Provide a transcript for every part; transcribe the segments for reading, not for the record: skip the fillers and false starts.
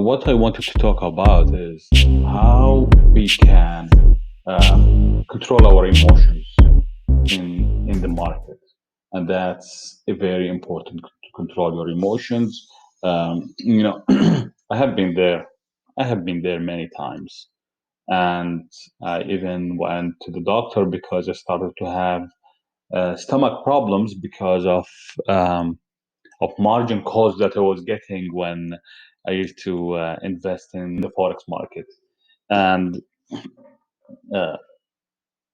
what I wanted to talk about is how we can control our emotions in the market, and that's a very important to control your emotions. I have been there. I have been there many times, and I even went to the doctor because I started to have stomach problems because of margin calls that I was getting when I used to invest in the forex market, and uh,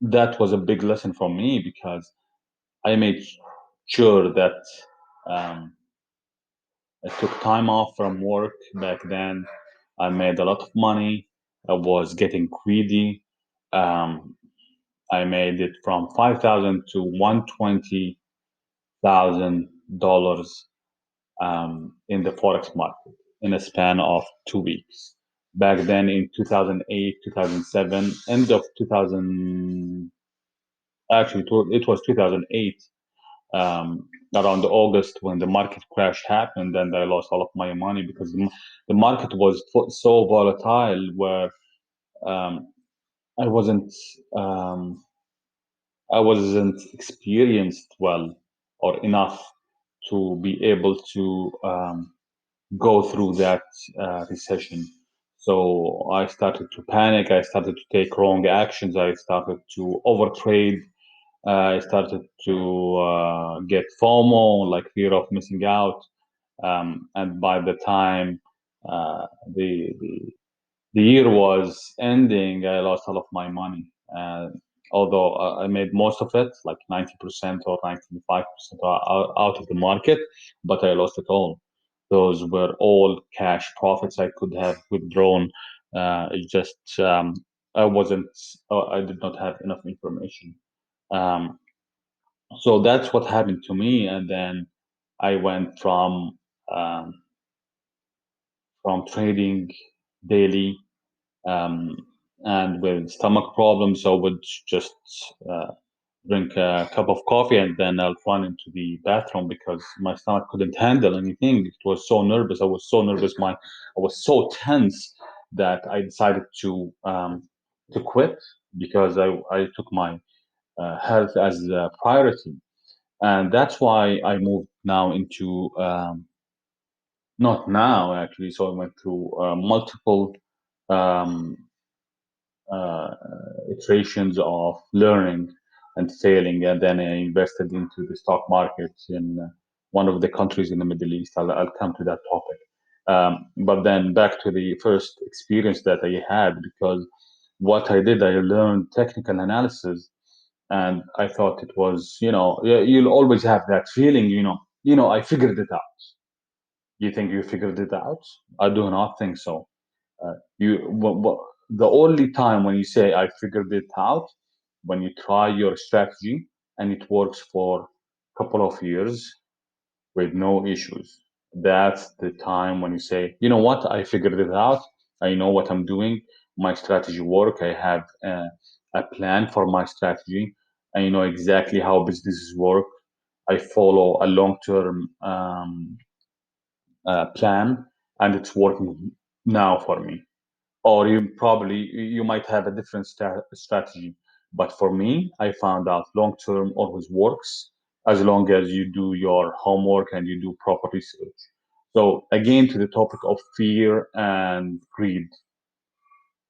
that was a big lesson for me because I made sure that um, I took time off from work back then. I made a lot of money. I was getting greedy. Um, I made it from 5,000 to $120,000 in the forex market in a span of 2 weeks. Back then in 2008, 2007, end of 2000, actually it was 2008, around August when the market crash happened, and I lost all of my money because the market was so volatile where um, I wasn't um, I wasn't experienced well or enough to be able to go through that recession. So I started to panic. I started to take wrong actions. I started to overtrade. I started to get FOMO, like fear of missing out. And by the time uh, the, the the year was ending, I lost all of my money. Although I made most of it, like 90% or 95% out of the market, but I lost it all. Those were all cash profits I could have withdrawn. It just I wasn't, I did not have enough information. Um, so that's what happened to me, and then I went um, from trading daily um, and with stomach problems, I would just uh, drink a cup of coffee and then I'll run into the bathroom because my stomach couldn't handle anything. It was so nervous. I was so nervous. I was so tense that I decided to quit because I took my health as a priority, and that's why I moved now into not now actually. So I went through multiple um, uh, iterations of learning and failing, and then I invested into the stock market in one of the countries in the Middle East. I'll come to that topic. But then back to the first experience that I had, because what I did, I learned technical analysis, and I thought it was, you'll always have that feeling, I figured it out. You think you figured it out? I do not think so. The only time when you say I figured it out, when you try your strategy and it works for a couple of years with no issues. That's the time when you say, you know what, I figured it out. I know what I'm doing. My strategy work. I have a plan for my strategy. I know exactly how businesses work. I follow a long-term plan, and it's working now for me. Or you might have a different strategy, but for me, I found out long term always works as long as you do your homework and you do proper research. So again, to the topic of fear and greed,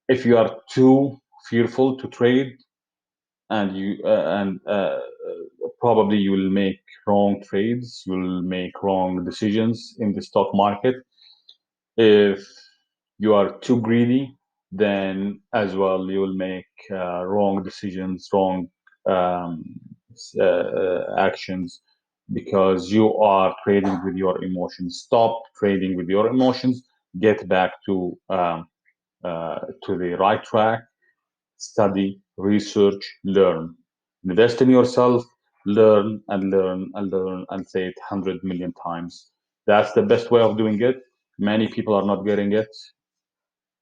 if you are too fearful to trade, and probably you will make wrong trades, you will make wrong decisions in the stock market. If you are too greedy, then as well you will make wrong decisions, wrong um, actions, because you are trading with your emotions. Stop trading with your emotions. Get back to the right track. Study, research, learn. Invest in yourself. Learn and learn and learn and say it 100 million times. That's the best way of doing it. Many people are not getting it.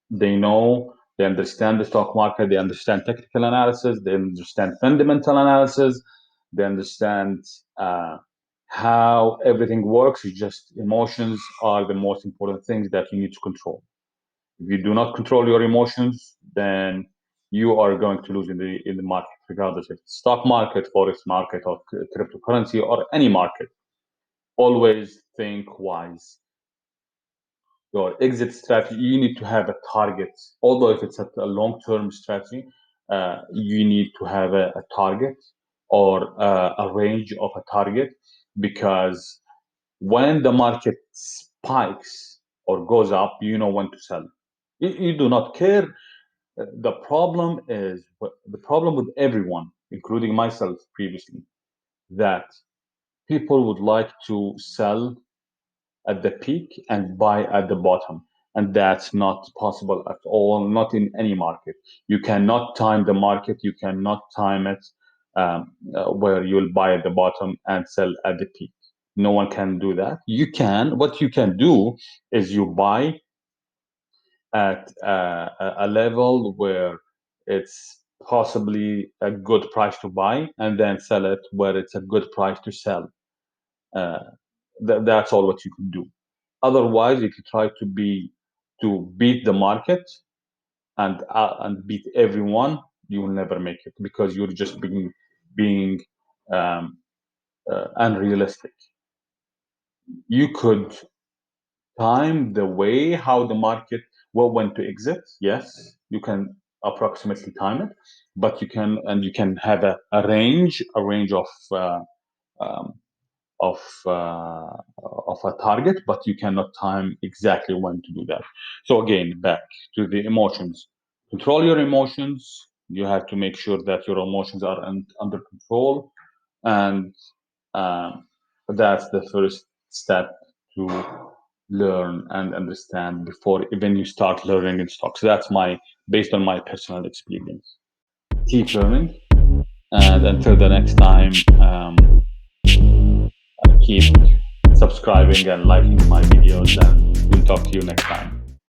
They know, they understand the stock market, they understand technical analysis, they understand fundamental analysis, they understand uh, how everything works. It's just emotions are the most important things that you need to control. If you do not control your emotions, then you are going to lose in the market, regardless if it's stock market, forex market, or cryptocurrency, or any market. Always think wise. Your exit strategy, you need to have a target. Although if it's a long-term strategy, you need to have a target or a range of a target, because when the market spikes or goes up, you know when to sell. You do not care. The problem with everyone, including myself previously, that people would like to sell at the peak and buy at the bottom. And that's not possible at all, not in any market. You cannot time the market, you cannot time it where you'll buy at the bottom and sell at the peak. No one can do that. What you can do is you buy at a level where it's possibly a good price to buy, and then sell it where it's a good price to sell. Uh, that's all what you can do. Otherwise, if you try to beat the market and beat everyone, you will never make it, because you're just being um, unrealistic. You could time the way how the market will when to exit. Yes, you can approximately time it, but you can have a range um, of uh, of a target, but you cannot time exactly when to do that. So again, back to the emotions. Control your emotions. You have to make sure that your emotions are under control, and um, that's the first step to learn and understand before even you start learning in stocks. So that's based on my personal experience. Keep learning, and until the next time, keep subscribing and liking my videos, and we'll talk to you next time.